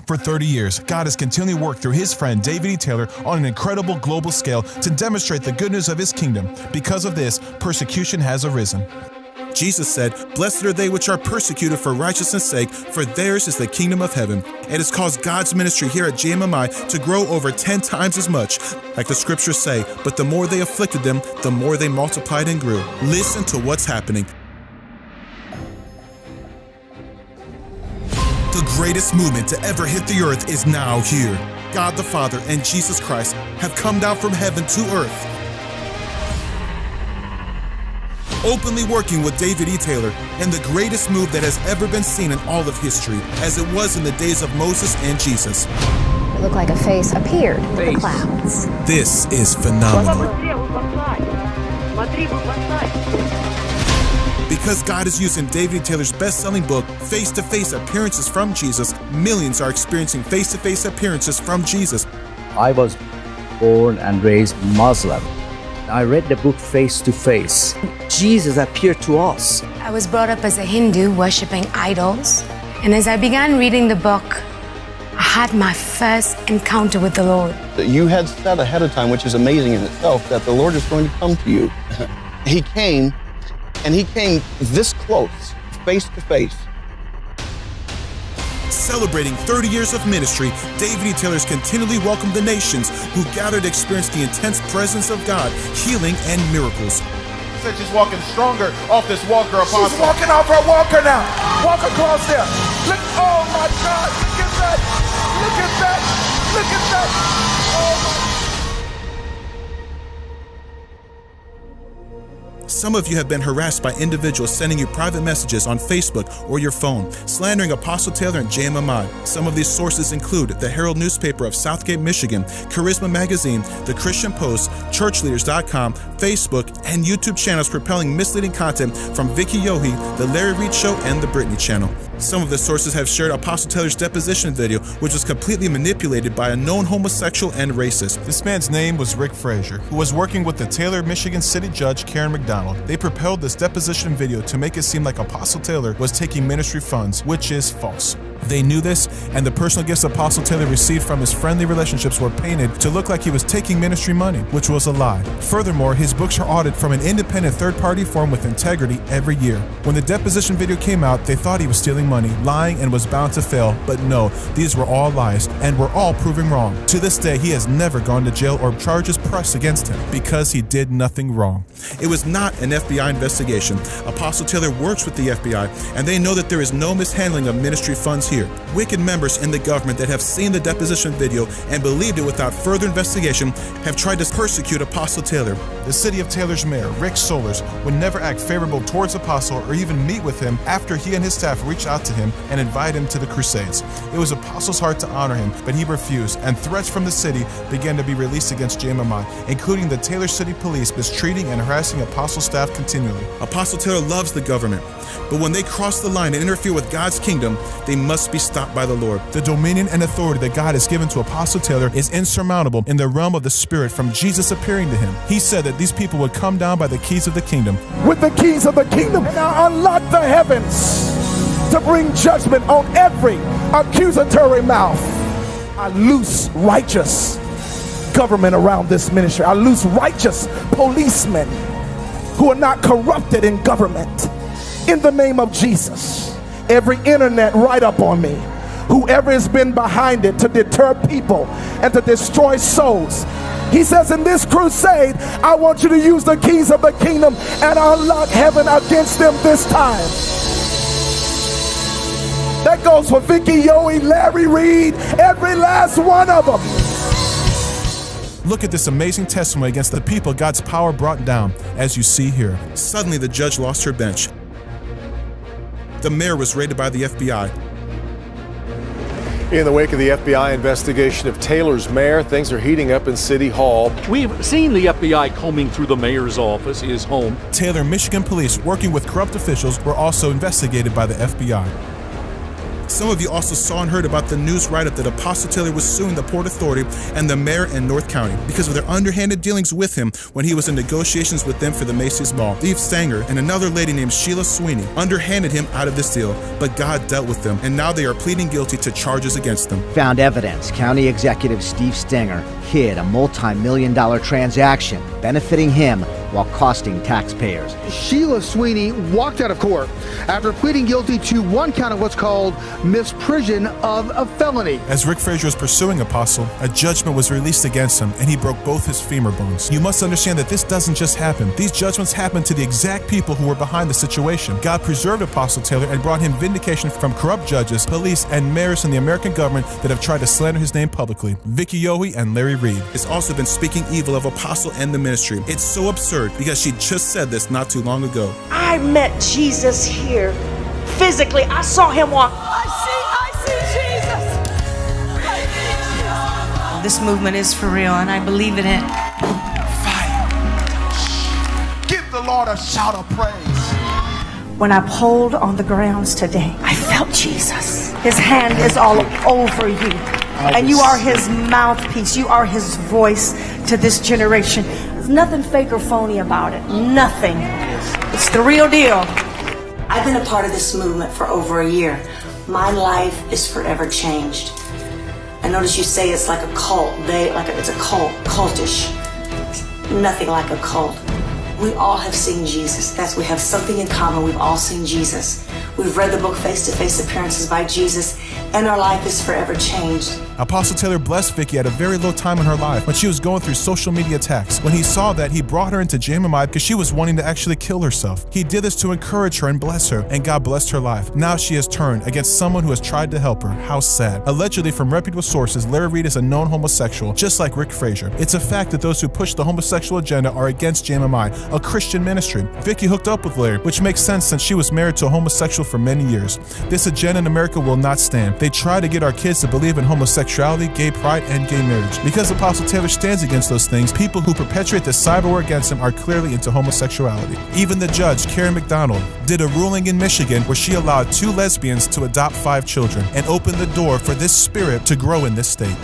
For 30 years, God has continually worked through his friend David E. Taylor on an incredible global scale to demonstrate the good news of his kingdom. Because of this, persecution has arisen. Jesus said, "Blessed are they which are persecuted for righteousness' sake, for theirs is the kingdom of heaven." It has caused God's ministry here at JMMI to grow over 10 times as much. Like the scriptures say, but the more they afflicted them, the more they multiplied and grew. Listen to what's happening. The greatest movement to ever hit the earth is now here. God the Father and Jesus Christ have come down from heaven to earth, openly working with David E. Taylor, and the greatest move that has ever been seen in all of history, as it was in the days of Moses and Jesus. It looked like a face appeared in the clouds. This is phenomenal. Because God is using David E. Taylor's best-selling book, Face-to-Face Appearances from Jesus, millions are experiencing face-to-face appearances from Jesus. I was born and raised Muslim. I read the book Face to Face. Jesus appeared to us. I was brought up as a Hindu, worshiping idols. And as I began reading the book, I had my first encounter with the Lord. You had said ahead of time, which is amazing in itself, that the Lord is going to come to you. He came, and he came this close, face to face. Celebrating 30 years of ministry, David E. Taylor's continually welcomed the nations who gathered to experience the intense presence of God, healing, and miracles. Said she's walking stronger off this walker, Apostle. She's walking off her walker now. Walk across there. Look, oh my God, look at that. Look at that. Look at that. Oh my. Some of you have been harassed by individuals sending you private messages on Facebook or your phone, slandering Apostle Taylor and JMMI. Some of these sources include the Herald newspaper of Southgate, Michigan, Charisma Magazine, The Christian Post, ChurchLeaders.com, Facebook, and YouTube channels propelling misleading content from Vicky Yohe, The Larry Reed Show, and The Britney Channel. Some of the sources have shared Apostle Taylor's deposition video, which was completely manipulated by a known homosexual and racist. This man's name was Rick Frazier, who was working with the Taylor, Michigan City Judge Karen McDonald. They propelled this deposition video to make it seem like Apostle Taylor was taking ministry funds, which is false. They knew this, and the personal gifts Apostle Taylor received from his friendly relationships were painted to look like he was taking ministry money, which was a lie. Furthermore, his books are audited from an independent third-party firm with integrity every year. When the deposition video came out, they thought he was stealing money, lying, and was bound to fail, but no, these were all lies, and were all proving wrong. To this day, he has never gone to jail or charges pressed against him, because he did nothing wrong. It was not an FBI investigation. Apostle Taylor works with the FBI, and they know that there is no mishandling of ministry funds here. Wicked members in the government that have seen the deposition video and believed it without further investigation have tried to persecute Apostle Taylor. The city of Taylor's mayor, Rick Solers, would never act favorable towards Apostle or even meet with him after he and his staff reached out to him and invited him to the Crusades. It was Apostle's heart to honor him, but he refused, and threats from the city began to be released against JMMI, including the Taylor City Police mistreating and harassing Apostle staff continually. Apostle Taylor loves the government, but when they cross the line and interfere with God's kingdom, they must be stopped by the Lord. The dominion and authority that God has given to Apostle Taylor is insurmountable in the realm of the Spirit from Jesus appearing to him. He said that these people would come down by the keys of the kingdom. With the keys of the kingdom, and I unlock the heavens to bring judgment on every accusatory mouth. I loose righteous government around this ministry. I loose righteous policemen who are not corrupted in government. In the name of Jesus, every internet write-up on me, whoever has been behind it to deter people and to destroy souls, he says in this crusade, I want you to use the keys of the kingdom and unlock heaven against them this time. That goes for Vicky Yohe, Larry Reed, every last one of them. Look at this amazing testimony against the people God's power brought down, as you see here. Suddenly, the judge lost her bench. The mayor was raided by the FBI. In the wake of the FBI investigation of Taylor's mayor, things are heating up in City Hall. We've seen the FBI combing through the mayor's office, his home. Taylor, Michigan police, working with corrupt officials, were also investigated by the FBI. Some of you also saw and heard about the news write-up that Apostle Taylor was suing the Port Authority and the mayor in North County because of their underhanded dealings with him when he was in negotiations with them for the Macy's Ball. Steve Stanger and another lady named Sheila Sweeney underhanded him out of this deal, but God dealt with them, and now they are pleading guilty to charges against them. Found evidence County Executive Steve Stanger hid a multi-million-dollar transaction benefiting him while costing taxpayers. Sheila Sweeney walked out of court after pleading guilty to one count of what's called misprision of a felony. As Rick Frazier was pursuing Apostle, a judgment was released against him, and he broke both his femur bones. You must understand that this doesn't just happen. These judgments happened to the exact people who were behind the situation. God preserved Apostle Taylor and brought him vindication from corrupt judges, police, and mayors in the American government that have tried to slander his name publicly. Vicky Yohe and Larry Reed has also been speaking evil of Apostle and the ministry. It's so absurd because she just said this not too long ago. I met Jesus here physically. I saw him walk. I see Jesus. This movement is for real, and I believe in it. Fire. Give the Lord a shout of praise. When I pulled on the grounds today, I felt Jesus. His hand is all over you. And you are his mouthpiece. You are his voice to this generation. There's nothing fake or phony about it. Nothing. It's the real deal. I've been a part of this movement for over a year. My life is forever changed. I notice you say it's like a cult. It's a cult, cultish. Nothing like a cult. We all have seen Jesus. We have something in common. We've all seen Jesus. We've read the book Face to Face Appearances by Jesus, and our life is forever changed. Apostle Taylor blessed Vicky at a very low time in her life when she was going through social media attacks. When he saw that, he brought her into JMMI because she was wanting to actually kill herself. He did this to encourage her and bless her, and God blessed her life. Now she has turned against someone who has tried to help her. How sad. Allegedly, from reputable sources, Larry Reed is a known homosexual, just like Rick Frazier. It's a fact that those who push the homosexual agenda are against JMMI, a Christian ministry. Vicky hooked up with Larry, which makes sense since she was married to a homosexual for many years. This agenda in America will not stand. They try to get our kids to believe in homosexuality, gay pride, and gay marriage. Because Apostle Taylor stands against those things, people who perpetuate the cyber war against him are clearly into homosexuality. Even the judge, Karen McDonald, did a ruling in Michigan where she allowed 2 lesbians to adopt 5 children and opened the door for this spirit to grow in this state.